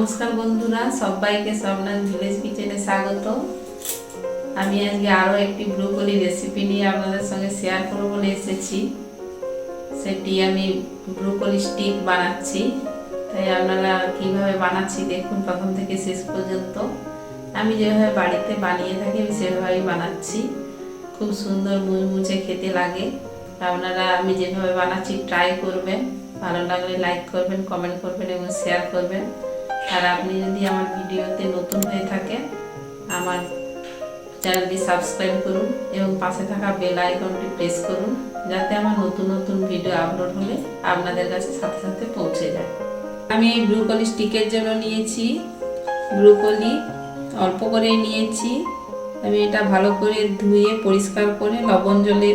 নমস্কার বন্ধুরা, সবাইকে স্বপ্নার ভিলেজ কিচেনে স্বাগত। আমি আজকে আরও একটি ব্রোকলি রেসিপি নিয়ে আপনাদের সঙ্গে শেয়ার করব বলে এসেছি। সেটি আমি ব্রোকলি স্টিক বানাচ্ছি, তাই আপনারা কিভাবে বানাচ্ছি দেখুন প্রথম থেকে শেষ পর্যন্ত। আমি যেভাবে বাড়িতে বানিয়ে থাকি আমি সেভাবেই বানাচ্ছি। খুব সুন্দর মুচমুচে খেতে লাগে। আপনারা আমি যেভাবে বানাচ্ছি ট্রাই করবেন, ভালো লাগলে লাইক করবেন, কমেন্ট করবেন এবং শেয়ার করবেন। আর আপনি যদি আমার ভিডিওতে নতুন হয়ে থাকেন আমার চ্যানেলটি সাবস্ক্রাইব করুন এবং পাশে থাকা বেল আইকনটি প্রেস করুন, যাতে আমার নতুন নতুন ভিডিও আপলোড হলে আপনাদের কাছে সাথে সাথে পৌঁছে যায়। আমি এই ব্রোকলি স্টিকের জন্য নিয়েছি ব্রোকলি, অল্প করে নিয়েছি। আমি এটা ভালো করে ধুয়ে পরিষ্কার করে লবণ জলে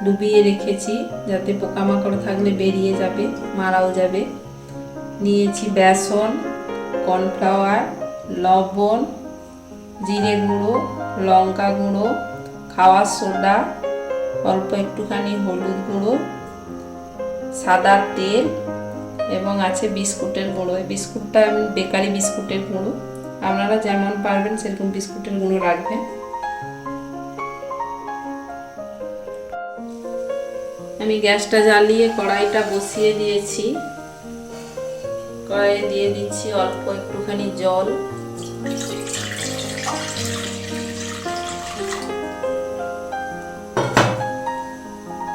ডুবিয়ে রেখেছি, যাতে পোকামাকড় থাকলে বেরিয়ে যাবে, মারাও যাবে। নিয়েছি বেসন, কর্নফ্লাওয়ার, লবণ, জিরে গুঁড়ো, লঙ্কা গুঁড়ো, খাওয়ার সোডা, অল্প একটুখানি হলুদ গুঁড়ো, সাদা তেল এবং আছে বিস্কুটের গুঁড়ো। এই বিস্কুটটা আমি বেকারি বিস্কুটের গুঁড়ো, আপনারা যেমন পারবেন সেরকম বিস্কুটের গুঁড়ো রাখবেন। আমি গ্যাসটা জ্বালিয়ে কড়াইটা বসিয়ে দিয়েছি। কড়াইয়ে দিয়ে দিচ্ছি অল্প একটুখানি জল।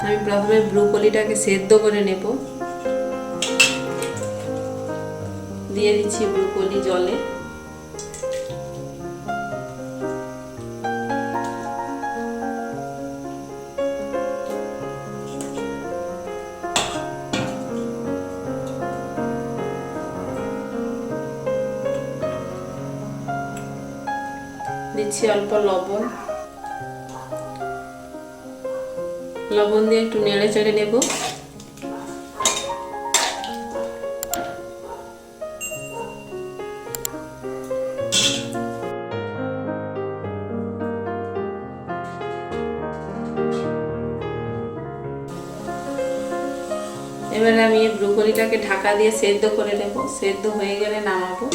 আমি প্রথমে ব্রোকলিটাকে সেদ্ধ করে নেব। দিয়ে দিচ্ছি ব্রোকলি জলে। দিচ্ছি অল্প লবণ। লবণ দিয়ে একটু নেড়ে চেড়ে নেব। এবারে আমি এই ব্রোকলিটাকে ঢাকা দিয়ে সেদ্ধ করে নেব। সেদ্ধ হয়ে গেলে নামাবো।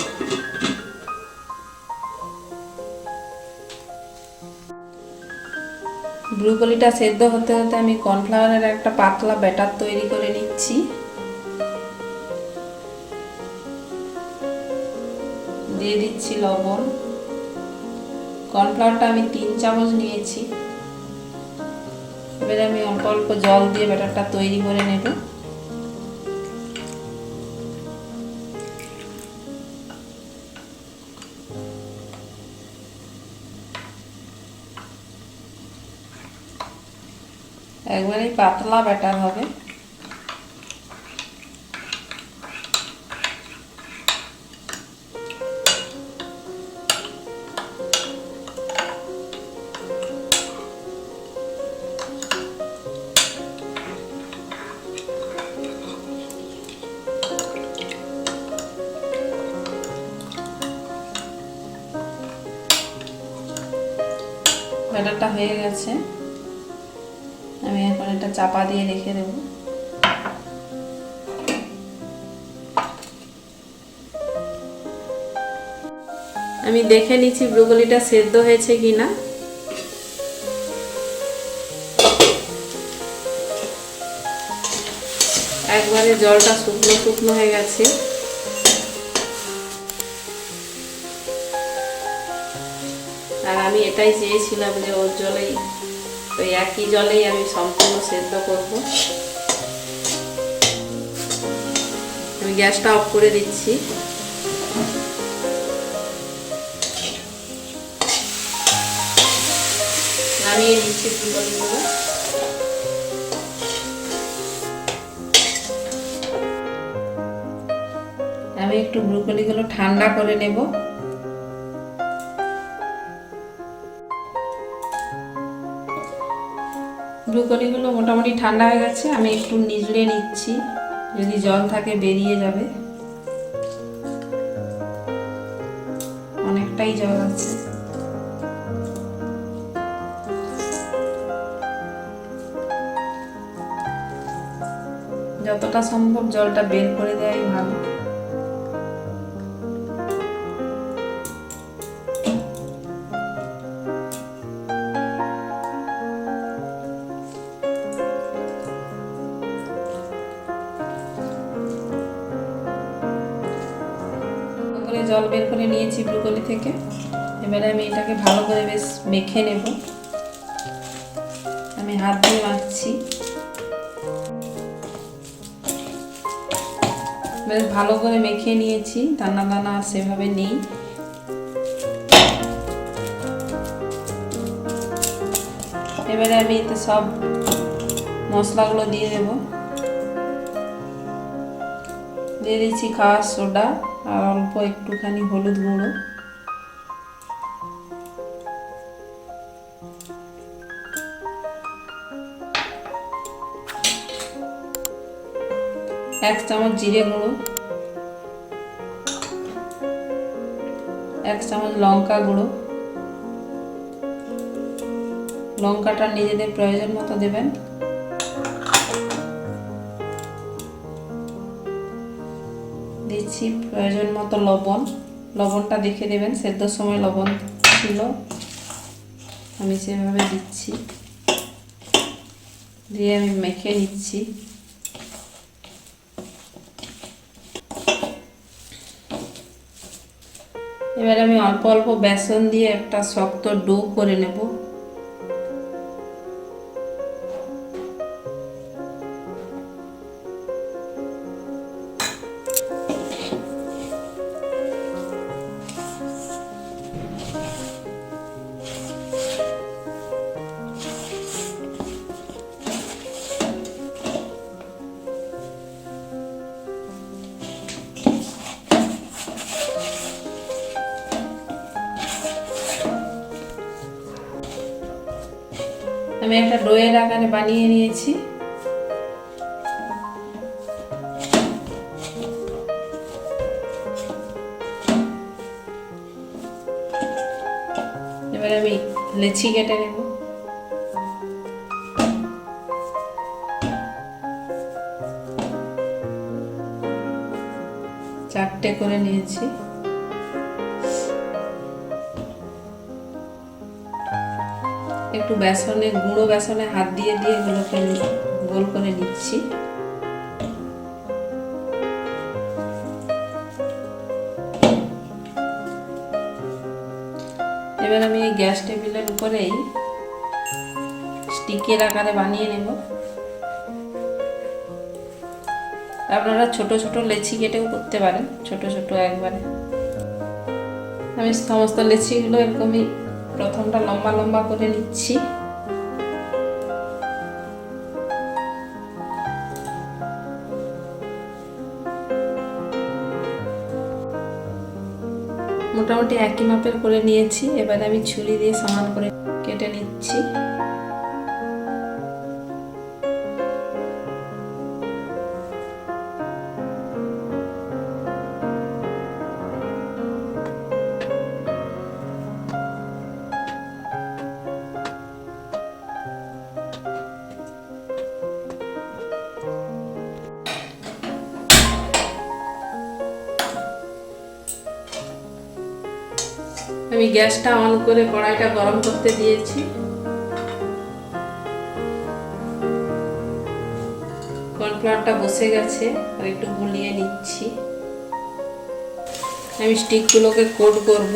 ব্রোকলিটা সেদ্ধ হতে হতে আমি কর্নফ্লাওয়ারের একটা পাতলা ব্যাটার তৈরি করে নিচ্ছি। দিয়ে দিচ্ছি লবণ। কর্নফ্লাওয়ারটা আমি 3 চামচ নিয়েছি। এবারে আমি অল্প অল্প জল দিয়ে ব্যাটারটা তৈরি করে নেব। একবারেই পাতলা ব্যাটার হবে। ব্যাটারটা হয়ে গেছে। আমি এখন এটা চাপা দিয়ে রেখে দেব। আমি দেখে নিচ্ছি ব্রোকলিটা সেদ্ধ হয়েছে কিনা। একবারে জলটা শুকনো শুকনো হয়ে গেছে। আর আমি এটাই চেয়েছিলাম যে ওর জলেই, ওই একই জলেই আমি সম্পূর্ণ সেদ্ধ করব। আমি গ্যাসটা অফ করে দিচ্ছি। নামিয়ে নিচ্ছি ব্রোকলিগুলো। আমি একটু ব্রোকলিগুলো ঠান্ডা করে নেব। ব্রোকলিগুলো মোটামুটি ঠান্ডা হয়ে গেছে। আমি একটু নিজড়ে নিচ্ছি, যদি জল থাকে বেরিয়ে যাবে। অনেকটাই জল আছে। যতটা সম্ভব জলটা বের করে দেওয়াই ভালো। জল বের করে নিয়েছি ব্রুকলি থেকে। এবারে আমি এটাকে ভালো করে বেশ মেখে নেব। আমি হাত দিয়ে মাখছি। বেশ ভালো করে মেখে নিয়েছি, দানা দানা আর সেভাবে নেই। এবারে আমি এতে সব মশলাগুলো দিয়ে দেব। দিয়ে দিচ্ছি খাওয়ার সোডা আর অল্প একটুখানি হলুদ গুঁড়ো। এক চামচ জিরে গুঁড়ো, এক চামচ লঙ্কা গুঁড়ো। লঙ্কাটা নিজেদের প্রয়োজন মতো দেবেন। দিচ্ছি প্রয়োজন মতো লবণ। লবণটা দেখে দেবেন, সেদ্ধর সময় লবণ ছিল, আমি সেভাবে দিচ্ছি। দিয়ে আমি মেখে নিচ্ছি। এবার আমি অল্প অল্প বেসন দিয়ে একটা শক্ত ডো করে নেব। আমি একটা ডোয়ের আকারে বানিয়ে নিয়েছি। এবারে আমি লেচি কেটে নেব। চারটে করে নিয়েছি। একটু বেসনে গুঁড়ো বেসনে হাত দিয়ে দিয়ে এগুলোকে গোল করে নিচ্ছি। এবার আমি এই গ্যাস টেবিলের উপরেই স্টিকের আকারে বানিয়ে নেব। আপনারা ছোট ছোট লেচি কেটেও করতে পারেন, ছোট ছোট একবারে। আমি সমস্ত লেচিগুলো এরকমই প্রথমটা লম্বা লম্বা করে নিচ্ছি। মোটামুটি একই মাপের করে নিয়েছি। এবার আমি ছুরি দিয়ে সমান করে কেটে নিচ্ছি। আমি গ্যাসটা অন করে কড়াইটা গরম করতে দিয়েছি। কর্নফ্লাওয়ারটা বসে গেছে, আর একটু গুলিয়ে নিচ্ছি। আমি স্টিকগুলোকে কোট করব।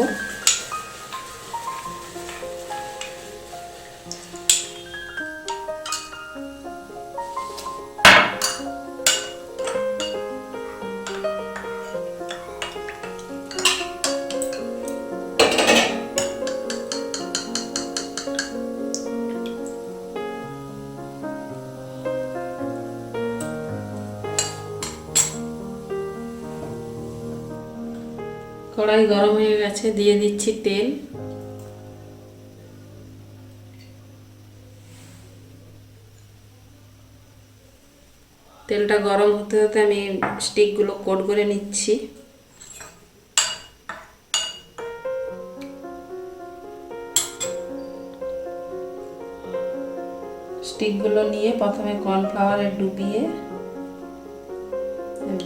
কড়াই গরম হয়ে গেছে, দিয়ে দিচ্ছি তেল। তেলটা গরম হতে হতে আমি স্টিকগুলো কোট করে নিচ্ছি। স্টিকগুলো নিয়ে প্রথমে কর্নফ্লাওয়ারে ডুবিয়ে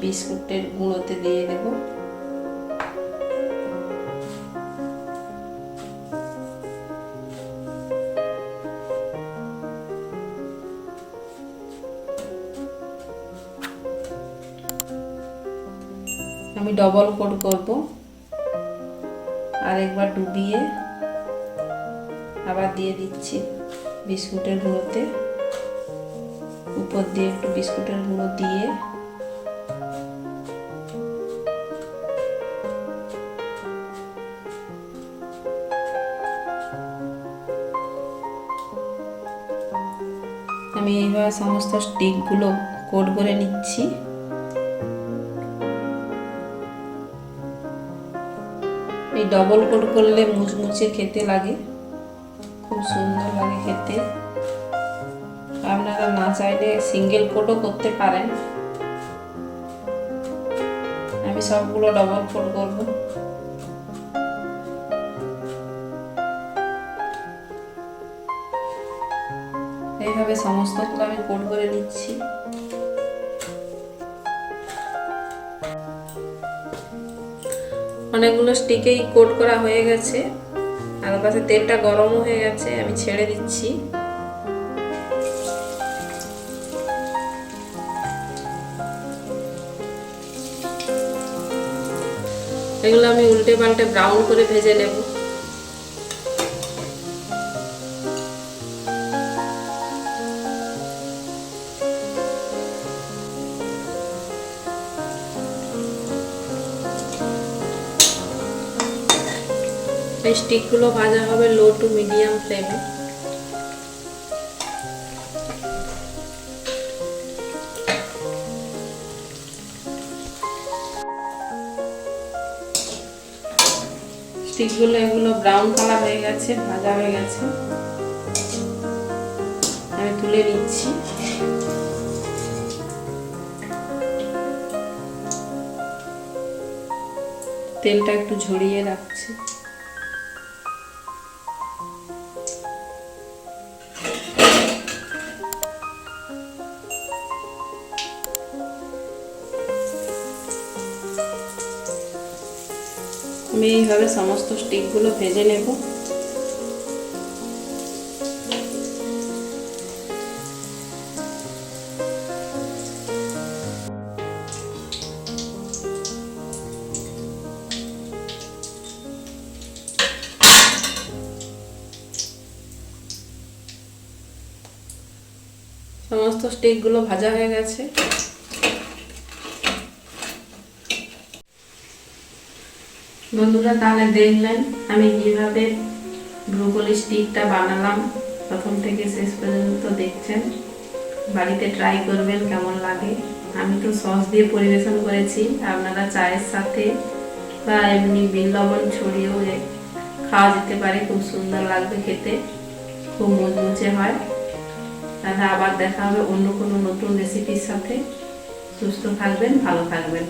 বিস্কুটের গুঁড়োতে দিয়ে দেব। আমি ডবল কোট করব। আর একবার ডুবিয়ে আবার দিয়ে দিচ্ছি বিস্কুটের গুঁড়োতে। উপর দিয়ে একটু বিস্কুটের গুঁড়ো দিয়ে আমি এইভাবে সমস্ত স্টিকগুলো কোট করে নিচ্ছি। এই ডবল কোট করলে মুচমুচে খেতে লাগে, খুব সুন্দর লাগে খেতে। আপনারা না চাইলে সিঙ্গেল কোটও করতে পারেন। আমি সবগুলো ডবল কোট করব। এইভাবে সমস্তগুলো আমি কোট করে নিচ্ছি। অনেকগুলো স্টিকেই কোট করা হয়ে গেছে, আর পাশে তেলটা গরমও হয়ে গেছে, আমি ছেড়ে দিচ্ছি। এগুলো আমি উল্টে পাল্টে ব্রাউন করে ভেজে নেব। এই স্টিকগুলো ভাজা হবে লো টু মিডিয়াম ফ্লেমে। স্টিকগুলো এগুলো ব্রাউন কালার হয়ে গেছে, ভাজা হয়ে গেছে, আমি তুলে নিচ্ছি। তেলটা একটু ঝরিয়ে রাখছি। আমি এইভাবে সমস্ত স্টিকগুলো ভেজে নেব। সমস্ত স্টিকগুলো ভাজা হয়ে গেছে। বন্ধুরা, তাহলে দেখলেন আমি কিভাবে ব্রোকলি স্টিকটা বানালাম। প্রথম থেকে শেষ পর্যন্ত দেখছেন, বাড়িতে ট্রাই করবেন কেমন লাগে। আমি তো সস দিয়ে পরিবেশন করেছি, আপনারা চায়ের সাথে বা এমনি বিন লবণ ছড়িয়েও খাওয়া যেতে পারে, খুব সুন্দর লাগবে খেতে, খুব মুচমুচে হয়। তাহলে আবার দেখা হবে অন্য কোনো নতুন রেসিপির সাথে। সুস্থ থাকবেন, ভালো থাকবেন।